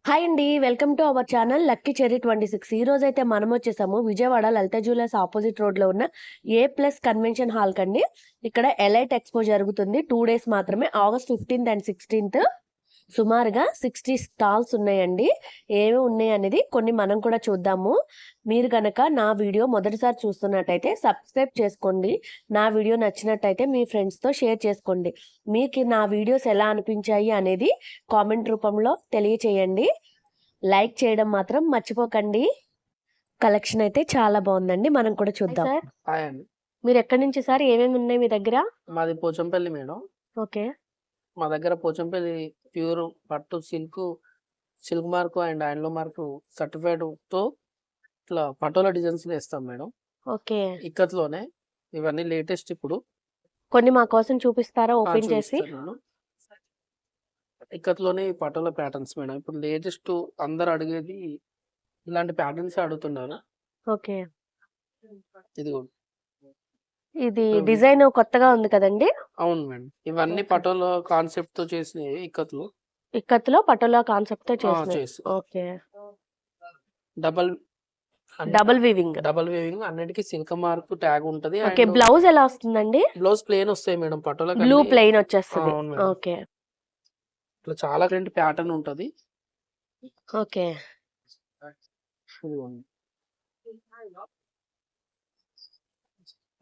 Hi అండి, welcome to our channel lucky cherry 26. ఈ రోజు అయితే మనం వచ్చేసాము విజయవాడ లలిత జ్యువెలర్స్ ఆపోజిట్ రోడ్ లో ఉన్న A+ కన్వెన్షన్ హాల్ కండి. ఇక్కడ ఎలైట్ ఎక్స్పో జరుగుతుంది. 2 days మాత్రమే, August 15th and 16th. సుమారుగా 60 స్టాల్స్ ఉన్నాయండి. ఏమి ఉన్నాయి అనేది కొన్ని మనం కూడా చూద్దాము. మీరు కనుక నా వీడియో మొదటిసారి చూస్తున్నట్టయితే సబ్స్క్రైబ్ చేసుకోండి. నా వీడియో నచ్చినట్టయితే మీ ఫ్రెండ్స్తో షేర్ చేసుకోండి. మీకు నా వీడియోస్ ఎలా అనిపించాయి అనేది కామెంట్ రూపంలో తెలియచేయండి. లైక్ చేయడం మాత్రం మర్చిపోకండి. కలెక్షన్ అయితే చాలా బాగుందండి, మనం కూడా చూద్దాం. మీరు ఎక్కడి నుంచి సార్? ఏమేమి ఉన్నాయి మీ దగ్గర? మాది పోచంపల్లి మేడం. ఓకే. మా దగ్గర పోచంపల్లి ప్యూర్ పట్టు silk mark and handloom mark certified తో ఇట్లా పటోలా డిజైన్స్ వేస్తాం మేడం. ఓకే. ఇక్కత్లోనే ఇవన్నీ లేటెస్ట్. ఇప్పుడు కొన్ని మా కోసం చూపిస్తారా ఓపెన్ చేసి? ఇక్కత్లోనే పటోలా ప్యాటర్న్స్ మేడం. ఇప్పుడు లేటెస్ట్ అందరు అడిగేది ఇలాంటి ప్యాటర్న్స్ అడుగుతున్నారు. ఓకే. ఇది డిజైన్ కొత్తగా ఉంది కదండి? అవును మేడం. ఇవన్నీ పటోలా కాన్సెప్ట్ తో చేసినవి. ఇక్కత్లో పటోలా కాన్సెప్ట్ తో చేసినవి. ఓకే. డబుల్ వీవింగ్ అన్నిటికీ సిల్క్ మార్క్ ట్యాగ్ ఉంటది. ఓకే. బ్లౌజ్ ఎలా వస్తుందండి? బ్లౌజ్ ప్లేన్ వస్తాయి మేడం. పటోలా బ్లూ ప్లెయిన్ వచ్చేస్తుంది. ఓకే. ఇట్లా చాలా ప్రింట్ ప్యాటర్న్ ఉంటది. ఓకే.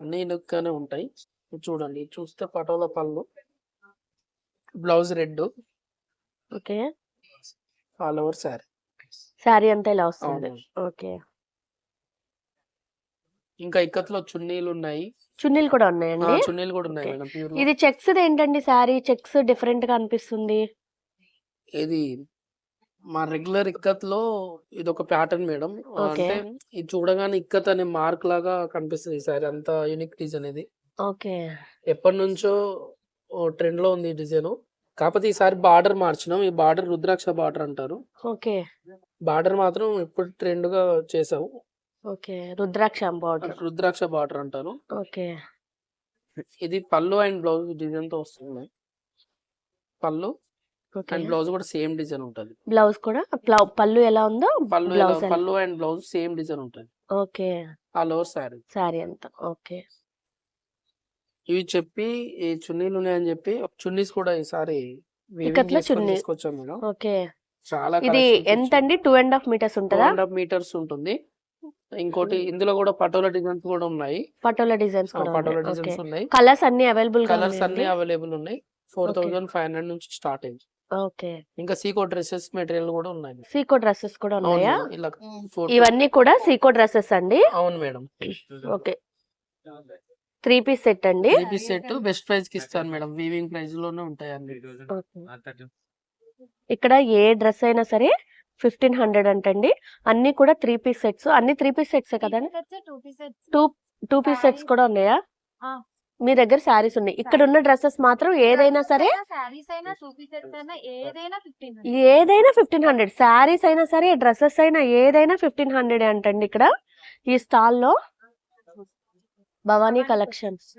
అన్ని ఇనుగ్గానే ఉంటాయి. చూడండి, చూస్తే పటోలా పళ్ళు, blouse red. Okay. All over sorry అంతా ఇలా వస్తుంది. ఓకే. ఇంకా ఇక్కత్లో చున్నీలు ఉన్నాయి. చున్నీలు కూడా ఉన్నాయండి? చున్నీలు కూడా ఉన్నాయి మేడం. ప్యూర్. ఇది చెక్స్ ఏంటండి? సారీ చెక్స్ డిఫరెంట్ గా అనిపిస్తుంది. ఇది మా రెగ్యులర్ ఇక్కత్లో ఇది ఒక ప్యాటర్న్ మేడం. అంటే ఇది చూడగానే ఇక్కత్ అనే మార్క్ లాగా కనిపిస్తుంది. సారీ అంత యూనిక్ డిజైన్ ఇది. ఓకే. ఎప్పటి నుంచో ట్రెండ్ లో ఉంది ఈ డిజైన్. కాకపోతే ఈసారి బార్డర్ మార్చినాం. ఈ బార్డర్ రుద్రాక్ష బార్డర్ అంటారు. ఓకే. బార్డర్ మాత్రం ఎప్పుడు ట్రెండ్ గా చేసావు. ఓకే. రుద్రాక్ష బార్డర్ అంటారు. ఓకే. ఇది పళ్ళు అండ్ బ్లౌజ్ డిజైన్ తో వస్తుంది. పళ్ళు అండ్ బ్లౌజ్ కూడా సేమ్ డిజైన్ ఉంటది. బ్లౌజ్ కూడా పళ్ళు ఎలా ఉందో పళ్ళు అండ్ బ్లౌజ్ సేమ్ డిజైన్ ఉంటది. ఓకే. ఆల్ ఓవర్ సారీ అంతా. ఓకే. ఇవి చెప్పి ఈ చున్నీలు ఉన్నాయని చెప్పి చున్నీస్ కూడా ఈసారి తీసుకొచ్చాం మేడం. ఓకే. చాలా ఇది ఎంత అండి? 2.5 meters ఉంటుందా? 2.5 meters ఉంటుంది. ఇంకోటి ఇందులో కూడా పటోలా డిజైన్స్ కూడా ఉన్నాయి. పటోలా డిజైన్స్ ఉన్నాయి. కలర్స్ అన్ని అవైలబుల్ ఉన్నాయి. 4,500 నుంచి స్టార్ట్ అయింది. ఓకే. ఇంకా సీకో డ్రెస్సెస్ మెటీరియల్ కూడా ఉన్నాయి. సీకో డ్రెస్సెస్ కూడా ఉన్నాయా? ఇవన్నీ కూడా సీకో డ్రెస్సెస్ అండి? అవును మేడం. ఓకే. 3-piece సెట్ అండి. 3-piece సెట్ బెస్ట్ ప్రైస్ కి ఇస్తాను మేడం. వీవింగ్ ప్రైస్ లోనే ఉంటాయి అన్ని. ఇక్కడ ఏ డ్రెస్ అయినా సరే 1500 అంటండి. అన్ని కూడా 3-piece సెట్స్. అన్ని 3-piece సెట్స్ కదండి? 2-piece సెట్స్ కూడా ఉన్నాయా? మీ దగ్గర శారీస్ ఉన్నాయి. ఇక్కడ ఉన్న డ్రెస్సెస్ మాత్రం ఏదైనా సరే ఏదైనా 1500. శారీస్ అయినా సరే డ్రెస్సెస్ అయినా ఏదైనా 1500 అంటండి. ఇక్కడ ఈ స్టాల్లో భవానీ కలెక్షన్స్,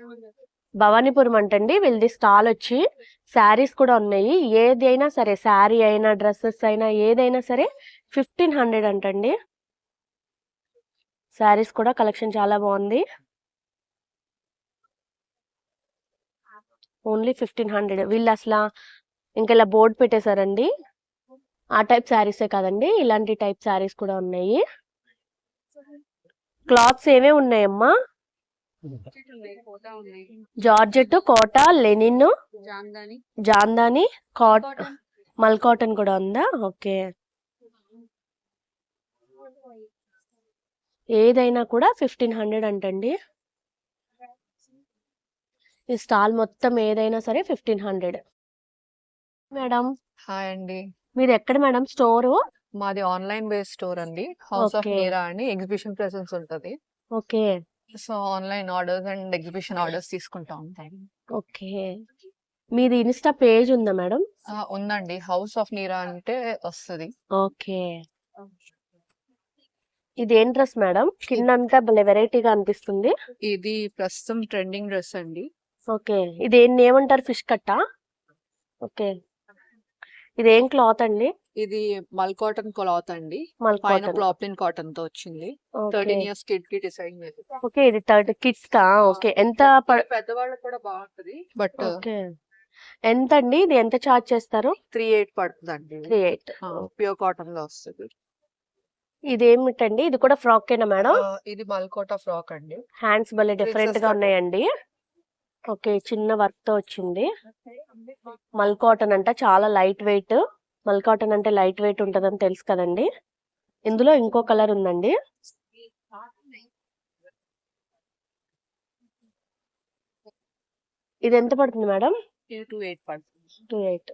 భవానీపురం అంటండి వీళ్ళది స్టాల్ వచ్చి. శారీస్ కూడా ఉన్నాయి. ఏదైనా సరే శారీ అయినా డ్రెస్సెస్ అయినా ఏదైనా సరే 1500 అంటండి. శారీస్ కూడా కలెక్షన్ చాలా బాగుంది. ఓన్లీ 1500. వీళ్ళు అసలు ఇంకా ఇలా బోర్డు పెట్టేశారండి. ఆ టైప్ శారీసే కాదండి, ఇలాంటి టైప్ శారీస్ కూడా ఉన్నాయి. క్లాత్స్ ఏమేమి ఉన్నాయమ్మా? జార్జెట్, కోటా, లెనిన్, జాందాని, మల్ కాటన్ కూడా ఉందా? ఓకే. ఏదైనా కూడా 1500 అంటండి. ఈ స్టాల్ మొత్తం ఏదైనా సరే 1500. మేడం హాయ్ అండి. మీరు ఎక్కడ మేడం స్టోర్? మాది ఆన్లైన్ బేస్డ్ స్టోర్ అండి. హౌస్ ఆఫ్ మీరా అని ఎగ్జిబిషన్ ప్రెసెన్స్ ఉంటది. Okay. So online orders and exhibition orders తీసుకుంటా ఉంటాం. ఓకే. మీది ఇన్స్టా పేజ్ ఉందా మేడం? ఉందండి. హౌస్ ఆఫ్ మీరా అంటే వస్తుంది. ఓకే. ఇది ఏం డ్రెస్ మేడం? కిందంతా వెరైటీగా అనిపిస్తుంది. ఇది ప్రస్తుతం ట్రెండింగ్ డ్రెస్ అండి. ఓకే. ఇది ఏమంటారు? ఫిష్ కట్టా? ఓకే. ఇదేం క్లాత్ అండి? ఇది మల్ కాటన్ క్లాత్ అండి. మల్ పైన కాటన్. ప్లాప్లిన్ కాటన్ తో వచ్చింది. ఓకే 13 ఇయర్స్ కిడ్ కి డిజైన్ ఇది. ఓకే ఇది 30 కిడ్స్ కా ఓకే ఎంత ఇది పెద్దవాళ్ళకి కూడా బాగుంటది. బట్ ఓకే ఎంత అండి ఇది ఎంత చార్జ్ చేస్తారు 38 పడుతుందండి. 38 ప్యూర్ కాటన్ లో వస్తుంది. ఇది ఏమిటండి ఇది కూడా ఫ్రాక్ ఏనా మేడం ఇది మల్కోటా ఫ్రాక్ అండి. హ్యాండ్స్ భలే డిఫరెంట్ Princess గా cut. ఉన్నాయండి ఓకే చిన్న వర్క్ తో వచ్చింది మల్ కాటన్ అంట చాలా లైట్ వెయిట్ మల్ కాటన్ అంటే లైట్ వెయిట్ ఉంటదని తెలుసు కదండి ఇందులో ఇంకో కలర్ ఉందండి ఇది ఎంత పడుతుంది మేడం ఇది 28 పడుతుంది. 28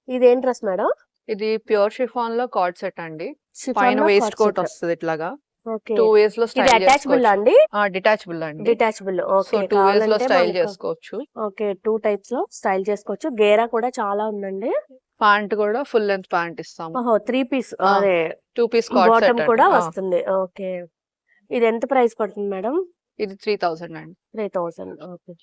ఇది ఏం డ్రెస్ మేడం ఇది ప్యూర్ షిఫాన్ లో కార్డ్ సెట్ అండి. పైన వేస్ట్ కోట్ వస్తుంది ఇట్లాగా. ఓకే 2 వేస్ లో ఇది స్టైల్ అటాచబుల్ చేసుకోవచ్చు. అండి డిటాచబుల్ అండి. డిటాచబుల్ సో ఓకే 2 వేస్ లో కావాలంటే స్టైల్ మనకు చేసుకోవచ్చు. ఓకే 2 టైప్స్ లో స్టైల్ చేసుకోవచ్చు గేరా కూడా చాలా ఉందండి ప్యాంట్ కూడా ఫుల్ లెంత్ ప్యాంట్ ఇస్తాము. ఓహో 3 పీస్ ఆ, అదే 2 పీస్ కార్డ్ బాటమ్ సెట్ కూడా అండి. వస్తుంది ఓకే ఇది ఎంత ప్రైస్ పడుతుంది మేడం ఇది 3000 అండి. 3000 ఓకే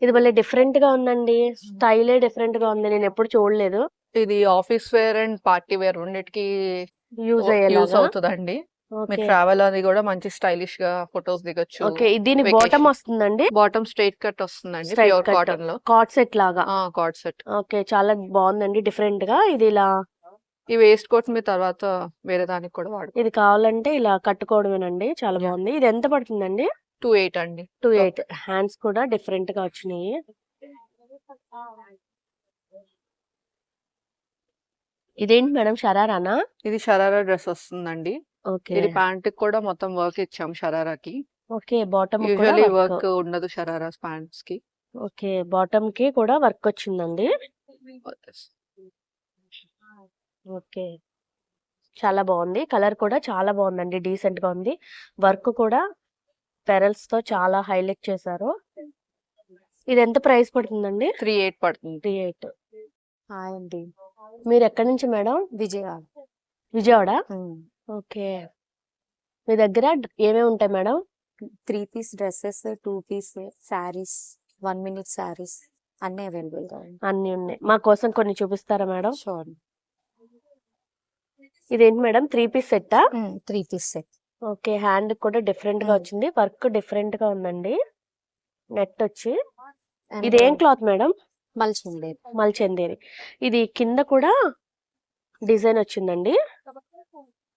ఇది భలే డిఫరెంట్ గా ఉందండి స్టైలే డిఫరెంట్ గా ఉంది నేను ఎప్పుడు చూడలేదు ఇది office wear and party wear రెండిటికి యూజ్ యూస్ అయ్యేలాగా అవుతుందండి. మీరు ఓకే ట్రావెల్ అది కూడా మంచి స్టైలిష్ గా ఫొటోస్ దిగొచ్చు. ఓకే దీని Vacation. బాటమ్ వస్తుందండి బాటమ్ స్ట్రైట్ కట్ వస్తుందండి Straight ప్యూర్ cut. కాటన్ లో. కార్డ్ సెట్ లాగా కార్డ్ సెట్. ఓకే చాలా బాగుందండి డిఫరెంట్ గా ఇది ఇలా ఈ వేస్ట్ కోట్ మీ తర్వాత వేరే దానికి కూడా వాడు. ఇది కావాలంటే ఇలా కట్టుకోవడమేనండి చాలా Yeah. బాగుంది ఇది ఎంత పడుతుందండి 28 అండి. 28 హ్యాండ్స్ కూడా డిఫరెంట్ గా వచ్చినాయి ఇదేంటి మేడం షరారానా ఇది షరారా డ్రెస్ వస్తుందండి. ఓకే ఇది ప్యాంట్ కూడా మొత్తం వర్క్ ఇచ్చాం షరారాకి. ఓకే బాటమ్ కూడా యూజువల్లీ వర్క్ వర్క్ ఉండదు షరారా ప్యాంట్స్ కి. ఓకే బాటమ్ కి కూడా వర్క్ వచ్చిందండి ఓకే చాలా బాగుంది కలర్ కూడా చాలా బాగుందండి డీసెంట్ గా ఉంది వర్క్ కూడా పెరల్స్ తో చాలా హైలైట్ చేశారు ఇది ఎంత ప్రైస్ పడుతుందండి 38 పడుతుంది. 38 హాయ్ అండి మీరు ఎక్కడి నుంచి మేడం విజయవాడ విజయవాడ ఓకే మీ దగ్గర ఏమేమి ఉంటాయి madam 3 piece dresses 2 piece saris 1 minute saris అన్ని అవైలబుల్ గా అన్ని ఉన్నాయి మా కోసం కొన్ని చూపిస్తారా మేడం షూర్ ఇదేంటి మేడం 3 పీస్ సెట్టా 3 పీస్ సెట్ ఓకే హ్యాండ్ కూడా డిఫరెంట్ గా వచ్చింది వర్క్ డిఫరెంట్ గా ఉందండి నెట్ వచ్చి ఇది ఏం క్లాత్ మేడం మల్చింది మల్చందేరి ఇది కింద కూడా డిజైన్ వచ్చిందండి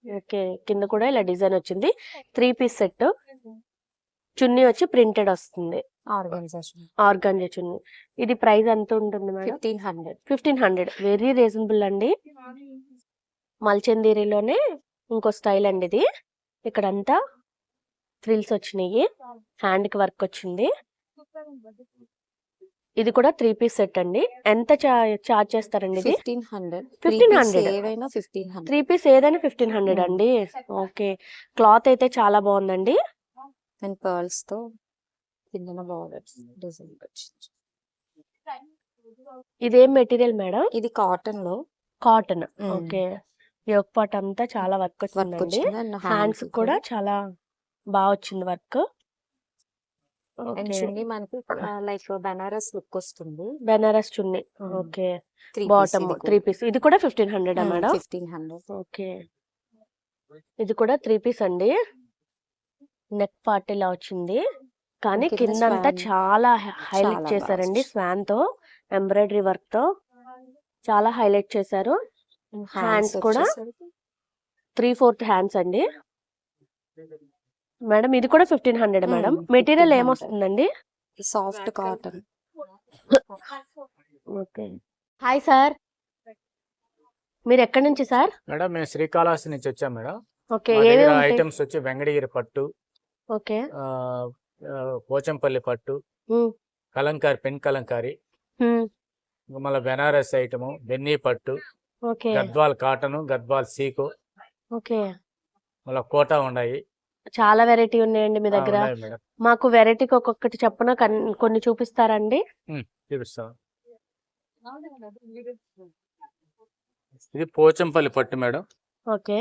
ఓకే కింద కూడా ఇలా డిజైన్ వచ్చింది 3 పీస్ సెట్ చున్నీ వచ్చి ప్రింటెడ్ వస్తుంది ఆర్గనైజేషన్ ఆర్గాంజా చున్నీ ఇది ప్రైస్ ఎంత ఉంటుంది మేడం 1500 1500 వెరీ రీజనబుల్ అండి మల్చందేరిలోనే ఇంకో స్టైల్ అండి ఇది ఇక్కడంతా ఫ్రిల్స్ వచ్చినాయి హ్యాండ్ కి వర్క్ వచ్చింది ఇది కూడా 3 పీస్ సెట్ అండి ఎంత చార్జ్ చేస్తారండి ఇది 1500 1500 ఏవైనా 1500 3 పీస్ ఏదైనా 1500 అండి ఓకే క్లాత్ అయితే చాలా బాగుందండి అండ్ పర్ల్స్ తో కింద బార్డర్స్ డిజైన్ వచ్చింది ఇదేం మెటీరియల్ మేడం ఇది కాటన్ లో కాటన్ ఓకే యోక్ పాట్ అంతా చాలా వర్క్ వర్క్ వచ్చిందండి వచ్చింది అండ్ హ్యాండ్స్ కూడా చాలా బాగా వచ్చింది వర్క్ అండ్ చున్నీ మనకి లైక్ బనారస్ లుక్ వస్తుంది బెనారస్ చున్నీ ఓకే 3 బాటమ్ 3 పీస్ ఇది కూడా 1500 మేడం 1500 ఓకే ఇది కూడా 3 పీస్ అండి నెక్ పార్ట్ ఇలా వచ్చింది కానీ కింద కిందంతా swan. చాలా హైలైట్ చాలా చేశారండి బాగా స్వాన్ తో ఎంబ్రాయిడరీ వర్క్ తో చాలా హైలైట్ చేశారు హ్యాండ్స్ కూడా 3/4 హ్యాండ్స్ అండి మేడం ఇది కూడా 1500 మేడం మెటీరియల్ 1500. ఏమొస్తుందండి soft cotton okay hi sir మీరు ఎక్కడి నుంచి సార్ మేడం మేము శ్రీకాళహస్తి నుంచి వచ్చాం మేడం ఓకే మా దగ్గర ఏమేమి ఉంటాయి ఐటమ్స్ వచ్చి వెంకటగిరి పట్టు ఓకే ఆ, ఆ, పోచంపల్లి పట్టు ఉమ్, కలంకారి పెన్ కలంకారి ఉమ్, మళ్ళీ బెనారస్ ఐటము బెన్నీ పట్టు okay Gadwal cotton Gadwal seek okay మళ్ళీ కోటా ఉన్నాయి చాలా వెరైటీ ఉన్నాయండి మీ దగ్గర ఉన్నాయి మేడం మాకు వెరైటీకి ఒక్కొక్కటి చెప్పున కొన్ని చూపిస్తారండి చూపిస్తాం ఇది పోచంపల్లి పట్టు మేడం ఓకే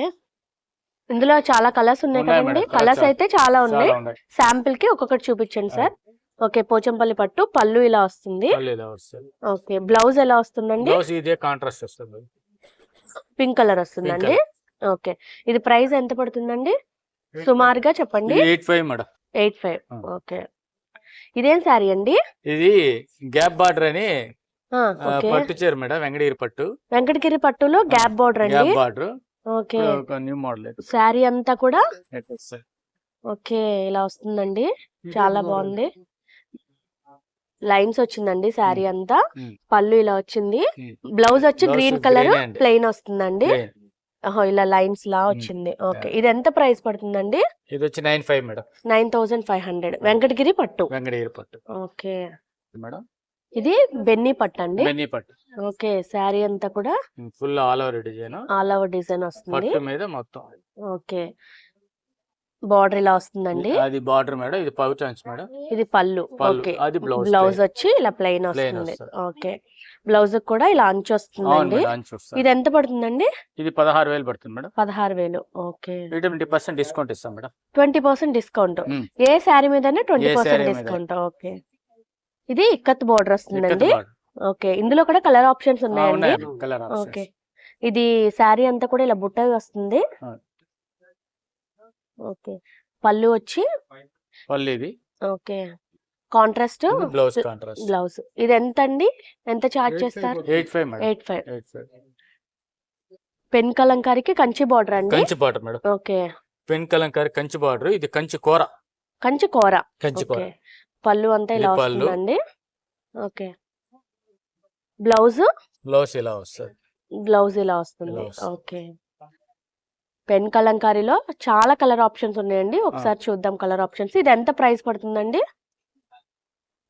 ఇందులో చాలా కలర్స్ ఉన్నాయి ఉన్నాయి కదండి మేడం, కలర్స్ చాలా. అయితే చాలా ఉన్నాయి చాలా ఉన్నాయి శాంపిల్ కి ఒక్కొక్కటి చూపించండి సార్ ఓకే పోచంపల్లి పట్టు పళ్ళు ఇలా వస్తుంది మళ్ళీ ఇలా వస్తుంది ఓకే బ్లౌజ్ ఎలా వస్తుందండి బ్లౌజ్ ఇదే కాంట్రాస్ట్ వస్తుంది పింక్ కలర్ వస్తుందండి. ఓకే, ఇది ప్రైస్ ఎంత పడుతుందండి సుమారుగా చెప్పండి? 85 మేడం. 85. ఓకే, ఇదేం శారీ అండి? ఇది గ్యాప్ బార్డర్ అని ఓకే, పట్టు చీర మేడం, వెంకటగిరి పట్టు వెంకటగిరి పట్టులో గ్యాప్ బార్డర్ అండి. Gap border. ఓకే, ఒక న్యూ మోడల్ శారీ అంతా కూడా ఓకే ఇలా వస్తుందండి, చాలా బాగుంది. లైన్స్ వచ్చిందండి శారీ అంతా. పళ్ళు ఇలా వచ్చింది. బ్లౌజ్ వచ్చి Blouse గ్రీన్ కలర్ green అండి. ప్లెయిన్ వస్తుందండి. ఇలా లైన్స్ లా వచ్చింది. ఓకే, ఇది ఎంత ప్రైస్ పడుతుందండి? ఇది వచ్చి 95 మేడం. 9500 వెంకటగిరి పట్టు. వెంకటగిరి పట్టు ఓకే, మేడం. ఇది బెన్నీ పట్టు అండి. బెన్నీ పట్టు. ఓకే, శారీ అంతా కూడా full all over design, all over design వస్తుంది. పట్టు మీద మొత్తం. ఓకే, బార్డర్ ఇలా వస్తుందండి. అది బార్డర్ మేడం, ఇది పౌచ్ అంచు మేడం. ఇది పళ్ళు. పళ్ళు. ఓకే, అది బ్లౌజ్. బ్లౌజ్ వచ్చి ఇలా ప్లెయిన్ Plain వస్తుంది. వస్తుంది. ఓకే, బ్లౌజ్ కూడా ఇలా అంచు అవును వస్తుందండి. మేడం, అంచు వస్తుంది. ఇది ఎంత పడుతుందండి? ఇది 16,000 పడుతుంది మేడం. 16,000. ఓకే, 20% డిస్కౌంట్ ఇస్తాం మేడం. 20% డిస్కౌంట్. మ్మ్. ఏ శారీ మీదనే 20% శారీ మీద. డిస్కౌంట్. ఓకే, ఇది ఇక్కత్ బోర్డర్ వస్తుందండి. ఇక్కత్ బార్డర్. ఓకే, ఇందులో కూడా కలర్ ఆప్షన్స్ ఉన్నాయండి. ఉన్నాయండి, కలర్ ఓకే, ఆప్షన్స్. ఇది శారీ అంతా కూడా ఇలా బుట్ట వస్తుంది. ఆ. ఓకే, పళ్ళు వచ్చి పళ్ళు ఇది. Okay, contrast blouse contrast. Blouse. ఇది ఎంత అండి? ఎంత చార్జ్ చేస్తారు? 85 మేడం. 85. 85. పెన్ కలంకారీకి కంచి బార్డర్ అండి. Kanchi border madam. Okay, pen Kalamkari Kanchi border. ఇది కంచి కూర. కంచి కూర. కంచి కూర. ఓకే, పళ్ళు అంతా ఇలా ఇది పళ్ళు. వస్తుందండి. ఓకే, బ్లౌజ్ బ్లౌజ్ ఇలా వస్తుంది. బ్లౌజ్ ఇలా వస్తుంది. ఇలా వస్తుంది. ఓకే, పెన్ కలంకారీలో చాలా కలర్ ఆప్షన్స్ ఉన్నాయండి. ఒకసారి చూద్దాం కలర్ ఆప్షన్స్. ఇది ఎంత ప్రైస్ పడుతుందండి?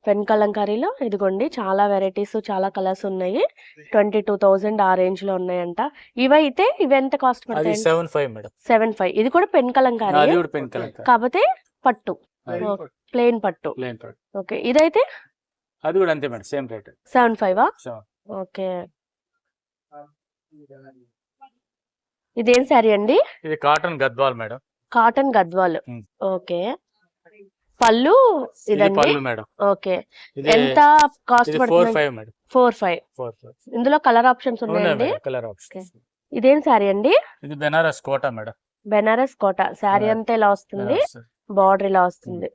పెన్ కలంకారీలో ఇదిగోండి చాలా వెరైటీస్, చాలా కలర్స్ ఉన్నాయి. 22,000 ఆ రేంజ్ లో ఉన్నాయంట. ఇవైతే ఇవి ఎంత కాస్ట్ అది పడతాయి? 75 మేడం. 75. ఇది కూడా పెన్ కలంకారీ, అది కూడా పెన్ కలంకారీ. కాకపోతే పట్టు, అది ప్లెయిన్ పట్టు. ప్లేన్ పట్టు. ఓకే, ఇదైతే అది కూడా అంతే మేడం, సేమ్ రేట్. 75. ఓకే, ఇదేం శారీ అండి? ఇది cotton Gadwal madam. Cotton Gadwal. మ్మ్. ఓకే, పళ్ళు ఇది ఇదండి. పళ్ళు మేడం. ఓకే, ఇది ఎంత కాస్ట్ ఇది పడుతుంది? 45 మేడం. 45. 45. ఇందులో కలర్ ఆప్షన్స్ ఉన్నాయండి. Colour option. ఇదేం శారీ అండి? ఇది బెనారస్ కోట మేడం. బెనారస్ కోట. శారీ బెనారస్. అంతా ఇలా వస్తుంది. ఇలా వస్తుంది. బార్డర్ ఇలా వస్తుంది.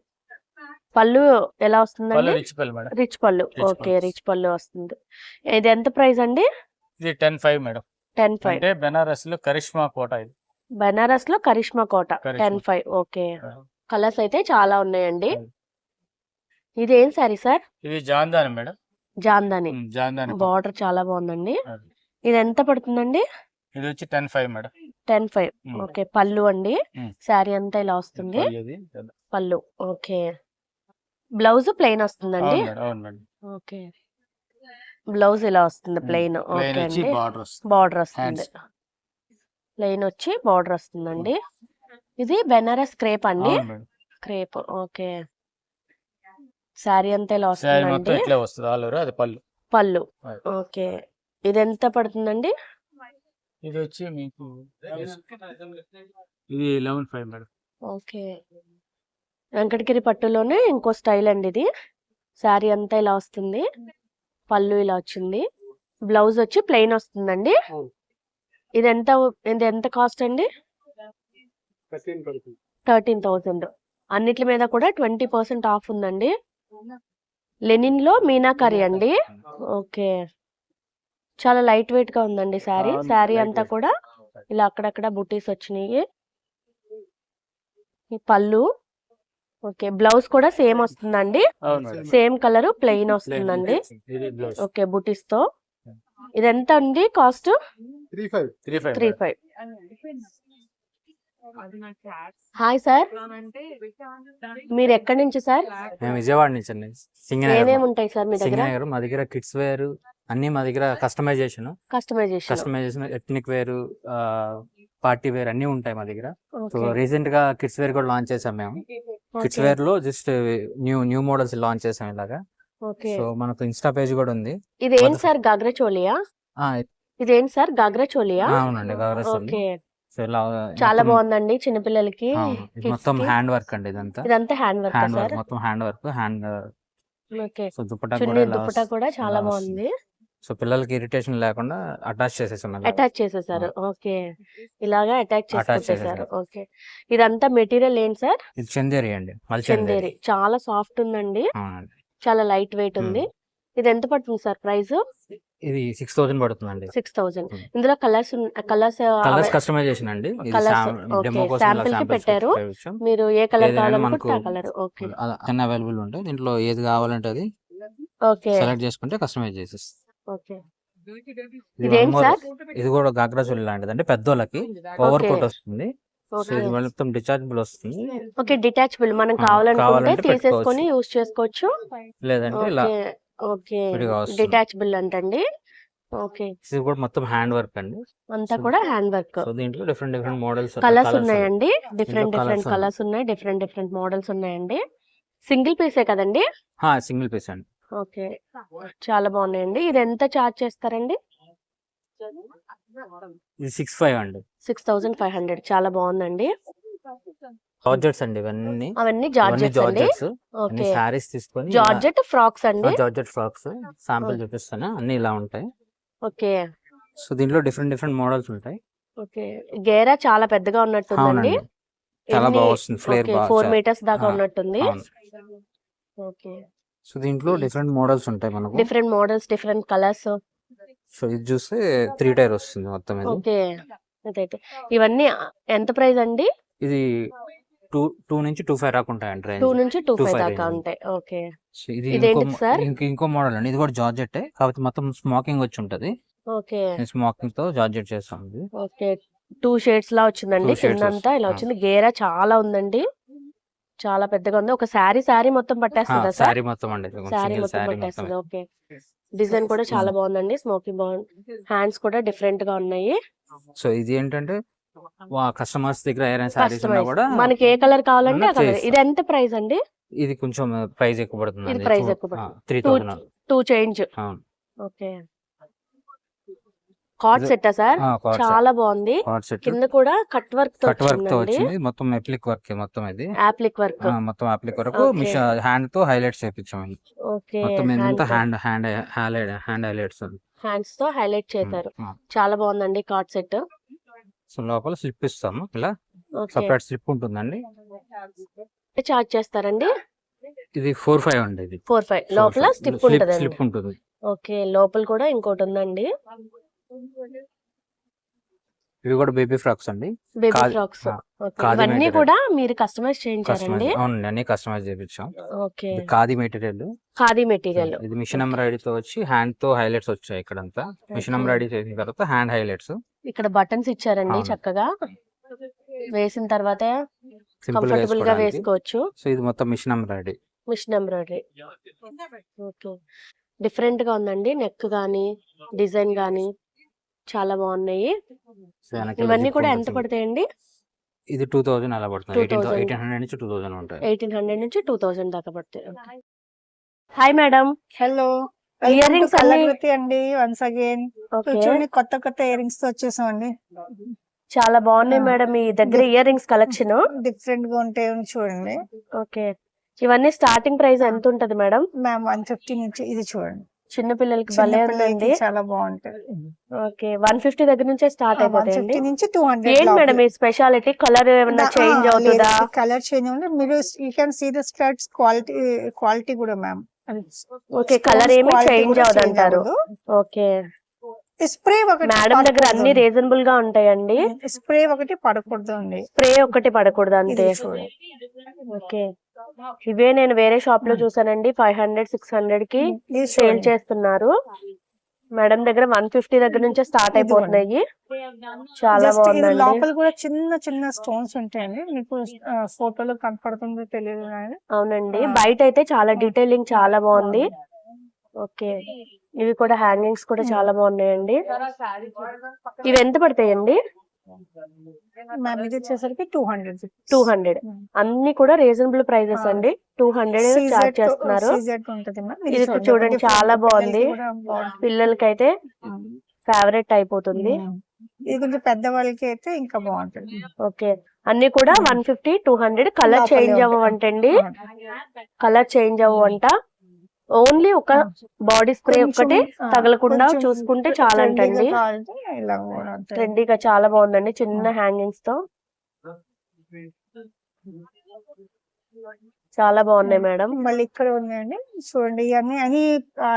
పళ్ళు ఎలా పళ్ళు వస్తుందండి? రిచ్ పళ్ళు మేడం. రిచ్ పళ్ళు. Rich ఓకే, పళ్ళు. రిచ్ పళ్ళు వస్తుంది. ఇది ఎంత ప్రైస్ అండి? ఇది 10,500 మేడం. 10,500. అంటే బెనారస్ లో కరిష్మా కోట ఇది. బెనారస్ లో కరిష్మా కోట. కరిష్మా. 10,500. ఓకే, ఆ. కలర్స్ అయితే చాలా ఉన్నాయండి. అవును. ఇది ఏం శారీ సార్? ఇది జాందాని మేడం. జాందాని. జాందాని పట్టు. బార్డర్ చాలా బాగుందండి. అది. ఇది ఎంత పడుతుందండి? ఇది వచ్చి 10,500 మేడం. 10,500. మ్మ్. ఓకే, పళ్ళు అండి. మ్మ్. శారీ అంతా ఇలా వస్తుంది. పళ్ళు ఇది. పళ్ళు. ఓకే, బ్లౌజ్ ప్లెయిన్ వస్తుందండి. అవును మేడం, అవును మేడం. ఓకే, బ్లౌజ్ ఇలా వస్తుంది ప్లెయిన్. ప్లేన్ ఓకే వచ్చి అండి, బార్డర్ వస్తుంది. బార్డర్ వస్తుంది. హ్యాండ్స్. ప్లెయిన్ వచ్చి బార్డర్ వస్తుందండి. ఇది బెనారస్ క్రేప్ అండి. అవును మేడం. క్రేప్. ఓకే, శారీ అంతా ఇలా శారీ మొత్తం వస్తుందండి. ఇట్లా వస్తుంది ఆల్ ఓవర్. అది పళ్ళు. పళ్ళు. అది. ఓకే, ఇది ఎంత పడుతుందండి? ఇది వచ్చి మీకు ఇది 11,500 మేడం. ఓకే, వెంకటగిరి పట్టులోనే ఇంకో స్టైల్ అండి ఇది. శారీ అంతా ఇలా వస్తుంది. పళ్ళు ఇలా వచ్చింది. బ్లౌజ్ వచ్చి ప్లెయిన్ వస్తుందండి. అవును. ఇది ఎంత కాస్ట్ అండి? 13,000. అన్నిటి మీద కూడా 20% ఆఫ్ ఉందండి. లెనిన్ లో మీనాకరీ అండి. ఓకే, చాలా లైట్ వెయిట్ గా ఉందండి శారీ. అవును, శారీ light అంతా weight. కూడా ఇలా అక్కడక్కడ బుటీస్ వచ్చినాయి. ఈ పళ్ళు. ఓకే, బ్లౌజ్ కూడా సేమ్ వస్తుందండి. అవును madam. Same colour plain plane వస్తుందండి. ఇది బ్లౌజ్. ఓకే, బుటీస్ తో. ఇది ఎంత అండి కాస్ట్? 3,500 35. హాయ్ సార్, మీరు ఎక్కడి నుంచి సార్? మేము విజయవాడ నుంచి అండి. సింగనగర్ ఏమేమి ఉంటాయి సార్ మీ దగ్గర? సింగనగర్ మా దగ్గర కిడ్స్ వేర్ అన్ని మా దగ్గర customization customization. Ethnic wear, party wear అన్ని ఉంటాయి మా దగ్గర. సో రీసెంట్ గా కిడ్స్ వేర్ కూడా లాంచ్ చేసాం మేము. కిడ్స్ వేర్ లో జస్ట్ న్యూ మోడల్స్ లాంచ్ చేసాం ఇలాగా. ఓకే, సో మనకు ఇన్స్టా పేజ్ కూడా ఉంది. ఇది ఏంటి సార్? గాగ్రా చోలియా? ఆ, ఇదేంటి సార్? గాగ్రా చోలియా? అవునండి, గాగ్రాస్ ఉంది. ఓకే, సో ఇలా చాలా మొత్తం- బాగుందండి చిన్నపిల్లలకి. ఇది మొత్తం హ్యాండ్ వర్క్ అండి. ఇదంతా ఇదంతా hand work hand sir? Work, మొత్తం hand work. Hand okay, so dupatta chunni కూడా ఇలా దుపట్టా కూడా చాలా ఇలా బాగుంది. సో పిల్లలకి ఇరిటేషన్ లేకుండా అటాచ్ చేసేసాం ఇలా. అటాచ్ చేసేసారు. ఓకే. ఇలాగా అటాచ్ చేసి అటాచ్ పెట్టేశారు. చేసేసాం. ఓకే. ఇదంతా మెటీరియల్ ఏంటి సార్? ఇది చందేరి అండి, మల్ చందేరి. చాలా సాఫ్ట్ ఉందండి. అవునండి. చాలా లైట్ వెయిట్ ఉంది. ఇది ఎంత పడుతుంది సార్ ప్రైస్? ఇది 6,000 పడుతుందండి. 6,000. ఇందులో కలర్స్ కలర్స్ కస్టమైజేషన్ అండి. ఇది కలర్స్ డెమో ఓకే. కోసం శాంపిల్ కి పెట్టారు. మీరు ఏ కలర్ ఏదైనా కావాలనుకుంటే మనకు ఆ కలర్. ఓకే. అన్ని అవైలబుల్ ఉంటాయి. దీంట్లో ఏది కావాలంటే అది ఓకే. సెలెక్ట్ చేసుకుంటే కస్టమైజ్ చేసేస్తాం. ఓకే. ఇది ఇదేంటి one more- సార్? ఇది కూడా గాగ్రా చోళీ లాంటిది అంటే పెద్దోళ్ళకి ఓవర్ ఓకే. కోట్ వస్తుంది. So okay. ఇది మొత్తం డిచార్జబుల్ వస్తుంది. ఓకే. డిటాచబుల్ మనం కావాలనుకుంటే కావాలంటే తీసేసుకొని పెట్టుకోవచ్చు. యూజ్ చేసుకోవచ్చు. లేదంటే ఇలా ఓకే. ఓకే. విడిగా వస్తుంది. డిటాచబుల్ అంటండి. ఓకే. ఇది కూడా మొత్తం హ్యాండ్ వర్క్ అండి. అంతా కూడా హ్యాండ్ వర్క్. సో దీంట్లో డిఫరెంట్ మోడల్స్ కలర్స్ ఉన్నాయండి. డిఫరెంట్ colours డిఫరెంట్ ఉన్నాయి. కలర్స్ ఉన్నాయి. డిఫరెంట్ మోడల్స్ ఉన్నాయండి. సింగిల్ పీసే కదండి? సింగిల్ పీస్ అండి. ఓకే. చాలా బాగున్నాయండి. ఇది ఎంత చార్జ్ చేస్తారండి? ఇది 6,500 అండి. 6,500. చాలా బాగుందండి. జార్జెట్స్ అండి ఇవన్నీ. అవన్నీ జార్జెట్స్ అండి. జార్జెట్స్ అన్ని ఓకే. సారీస్ తీసుకొని జార్జెట్ ఫ్రాక్స్ అండి. జార్జెట్ ఫ్రాక్స్ శాంపుల్ చూపిస్తాను. అన్ని ఇలా ఉంటాయి. ఓకే. సో దీంట్లో డిఫరెంట్ మోడల్స్ ఉంటాయి. ఓకే. గేరా చాలా పెద్దగా ఉన్నట్టుందండి. అవునండి, చాలా ఎన్ని? బాగా వస్తుంది. Flare okay. 4 meters దాకా ఉన్నట్టుంది. అవును. ఓకే. సో దీంట్లో డిఫరెంట్ మోడల్స్ ఉంటాయి మనకు. Different models, different colours. So ఇది చూస్తే 3 టైర్ వస్తుంది మొత్తం ఇది. ఓకే. అదైతే ఇవన్నీ ఎంత ప్రైస్ అండి? ఇది 2 నుంచి 2,500 దాకా ఉంటాయండి 2 రేంజ్. నుంచి 2,500 2,500 దాకా range. ఉంటాయి. ఓకే. సో ఇది ఇదేంటిది సార్? ఇంకో మోడల్ అండి. ఇది కూడా జార్జెట్ కాకపోతే మొత్తం స్మోకింగ్ వచ్చి ఉంటది. ఓకే. స్మోకింగ్ తో జార్జెట్ చేస్తాం ఇది. ఓకే. 2 షేడ్స్ లా వచ్చిందండి. 2 shades కిందంతా ఇలా వస్తుంది. వచ్చింది. గేరా చాలా ఉందండి. చాలా పెద్దగా ఉంది. ఒక శారీ మొత్తం పట్టేస్తుందా సార్? శారీ మొత్తం అండి. శారీ సింగిల్ మొత్తం శారీ పట్టేస్తుంది. మొత్తం. ఓకే. డిజైన్ కూడా చాలా బాగుందండి. స్మోకింగ్ బాగుంది. హ్యాండ్స్ కూడా డిఫరెంట్ గా ఉన్నాయి. సో ఇది ఏంటంటే కస్టమర్స్ దగ్గర ఏదైనా శారీస్ ఉన్నా కస్టమైజ్. కూడా మనకి ఏ కలర్ కావాలంటే ఆ కలర్. చేస్తాం. ఇది ఎంత ప్రైస్ అండి? ఇది కొంచెం ప్రైస్ ఎక్కువ పడుతుంది. ఇది ప్రైస్ ఎక్కువ పడుతుంది. 3,000. 2 చేంజ్. అవును. ఓకే. కార్డ్ ఇది- సెట్టా సార్? కార్డ్ చాలా బాగుంది. సెట్ కింద కూడా కట్ వర్క్ తో కట్ వర్క్ తో వచ్చిందండి. వచ్చింది. మొత్తం అప్లిక్ వర్క్ మొత్తం ఇది. Appliqué work. మొత్తం అప్లిక్ వరకు ఓకే. హ్యాండ్ తో హైలైట్స్ చేపించాము. ఓకే. మొత్తం ఏంటంటే హ్యాండ్ హ్యాండ్ హైలైట్స్. హ్యాండ్స్ తో హైలైట్ చేశారు. చాలా బాగుందండి కార్డ్ సెట్. సో లోపల స్లిప్ ఇస్తాము. ఇలా ఓకే. సపరేట్ స్లిప్ ఉంటుందండి. చార్జ్ చేస్తారండి? ఇది 4,500 అండి. ఇది 4,500. లోపల స్టిప్ ఉంటదండి. స్లిప్ ఉంటుంది. ఓకే. లోపల కూడా ఇంకోటి ఉందండి. ఇవి కూడా బేబీ ఫ్రాక్స్ అండి. బేబీ కాది- ఫ్రాక్స్. ఆ, ఓకే. ఖాదీ ఇవన్నీ material. కూడా మీరు కస్టమైజ్ చేయించారండి? అవునండి, అన్ని కస్టమైజ్ చేయించాం. ఓకే. ఇది ఖాదీ మెటీరియల్. ఖాదీ మెటీరియల్. ఇది మిషన్ ఎంబ్రాయిడరీతో వచ్చి హ్యాండ్ తో హైలైట్స్ వచ్చాయి. ఇక్కడంతా మిషన్ ఎంబ్రాయిడరీ చేసిన తర్వాత హ్యాండ్ హైలైట్స్ ఇక్కడ బటన్స్ ఇచ్చారండి అవును. చక్కగా. వేసిన తర్వాత సింపుల్ గా కంఫర్టబుల్ గా వేసుకోవడానికి. వేసుకోవచ్చు. సో ఇది మొత్తం machine embroidery. Machine embroidery. Okay. Different గా ఉందండి. నెక్ గానీ డిజైన్ గానీ చాలా బాగున్నాయి. సో వెనకాల ఇవన్నీ zip కూడా ఎంత ఉంటుంది. పడతాయండి? ఇది 2,000 అలా పడుతుంది. 2,000. 1,800 నుంచి 2,000 ఉంటాయి. 1,800 నుంచి 2,000 దాకా పడతాయి. Hi madam. Hello, ear rings అన్ని కలకృతి అండి. Once again okay. చూడండి, కొత్త ఇయర్ రింగ్స్ తో వచ్చేసామండి. చాలా బాగున్నాయి ఆ. మేడం మీ దగ్గర ఇయర్ రింగ్స్ కలెక్షన్. డిఫరెంట్ గా ఉంటాయి చూడండి ఓకే. ఇవన్నీ స్టార్టింగ్ ప్రైస్ ఎంత ఉంటది మేడం? మ్యామ్. 150 నుంచి ఇది చూడండి. చిన్న పిల్లలకి చిన్న భలే పిల్లలకి ఉందండి. చాలా బాగుంటది. ఓకే. 150 దగ్గర నుంచే స్టార్ట్ అయిపోతాయండి. 150 నుంచి 200 ఏంటి మేడం ఈ స్పెషాలిటీ? కలర్ ఏమైనా చేంజ్ అవుతుందా? కలర్ చేంజ్ ఉంది. మీరు you can see the skirts quality కూడా మ్యామ్. ఓకే. కలర్ ఏమి చేంజ్ అవదంటారు. ఓకే. స్ప్రే ఒకటి మేడం దగ్గర అన్ని రీజనబుల్ గా ఉంటాయండి. స్ప్రే ఒకటి పడకూడదు అండి. స్ప్రే ఒకటి పడకూడదు అంతే. ఇది చూడండి. ఓకే. ఇవే నేను వేరే షాప్ లో చూసానండి. 500, 600 కి ఇది సేల్ చూడండి. చేస్తున్నారు. మేడం దగ్గర 150 దగ్గర నుంచే స్టార్ట్ ఇదిగోండి. అయిపోతున్నాయి. చాలా జస్ట్ ఇది బాగుందండి. లోపల కూడా చిన్న స్టోన్స్ ఉంటాయండి. మీకు ఫోటోలో కనపడుతుందో తెలియదు కానీ అవునండి. ఆ. బయట అయితే చాలా డీటెయిలింగ్ చాలా బాగుంది. ఓకే. ఇవి కూడా హ్యాంగింగ్స్ కూడా చాలా బాగున్నాయండి. ఇవి ఎంత పడతాయండి? మ్యామ్ ఇది వచ్చేసరికి 200. 200. అన్ని కూడా రీజనబుల్ ప్రైజెస్ అండి. 200 చార్జ్ చేస్తున్నారు. సీజెడ్ ఉంటది మ్యామ్. ఇది చూడండి చాలా బాగుంది. పిల్లలకైతే ఫేవరెట్ అయిపోతుంది. ఇది కొంచెం పెద్ద వాళ్ళకి అయితే ఇంకా బాగుంటుంది. ఓకే. అన్ని కూడా 150, 200. కలర్ లోపలే చేంజ్ ఉంటాయి. అవ్వవంటండి. కలర్ చేంజ్ అవ్వంట. ఓన్లీ ఒక బాడీ స్ప్రే కొంచెం, ఒక్కటే ఆ, తగలకుండా కొంచెం చూసుకుంటే trendy గా చాలంటండి. కావాలంటే ఇలా కూడా ఉంటుంది. ట్రెండీగా చాలా బాగుందండి, చిన్న హ్యాంగింగ్స్ తో చాలా బాగున్నాయి మేడం. మళ్ళీ ఇక్కడ ఉన్నాయండి చూడండి, ఇవన్నీ అన్ని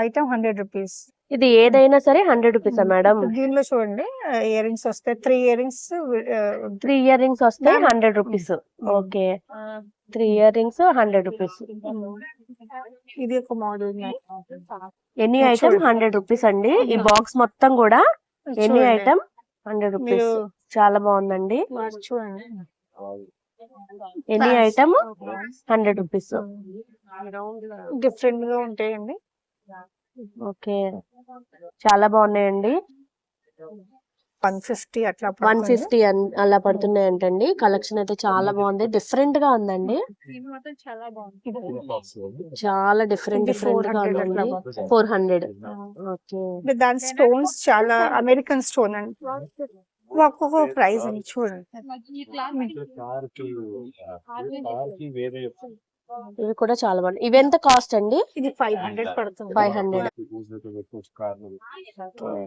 ఐటమ్ 100 రూపీస్. ఇది ఏదైనా సరే 100 రూపీసా మేడం? దీనిలో చూడండి ఇయర్ రింగ్స్ వస్తాయి, 3 ఇయర్ రింగ్స్ 3 ఇయర్ రింగ్స్ వస్తాయి Ma'am. 100 rupees. Okay, 3 ear rings 100 rupees. ఇది ఒక మోడల్. ఎనీ ఇది ఐటమ్ చూడండి. 100 రూపీస్ అండి. ఈ బాక్స్ మొత్తం కూడా ఎనీ ఐటమ్ 100 రూపీస్. మీరు చాలా బాగుందండి. చూడండి, ఎనీ ఐటమ్ 100 రూపీస్. డిఫరెంట్ గా ఉంటాయండి. ఓకే, చాలా బాగున్నాయండి. 150 అట్లా పడుతుంది. 150 అలా పడుతున్నాయి అంటండి. కలెక్షన్ అయితే చాలా బాగుంది, డిఫరెంట్ గా ఉందండి. చాలా బాగుంది. చాలా డిఫరెంట్ ఇది డిఫరెంట్ గా 400 అట్లా ఉందండి. పడుతుంది. 400. ఓకే, అంటే దాని స్టోన్స్ చాలా అమెరికన్ స్టోన్ అండి. ఒక్కొక్క ప్రైస్ అండి చూడండి. ఇవి కూడా చాలా బాగున్నాయి. ఇవి ఎంత కాస్ట్ అండి? ఇది 500 పడుతుంది. 500. ఓకే.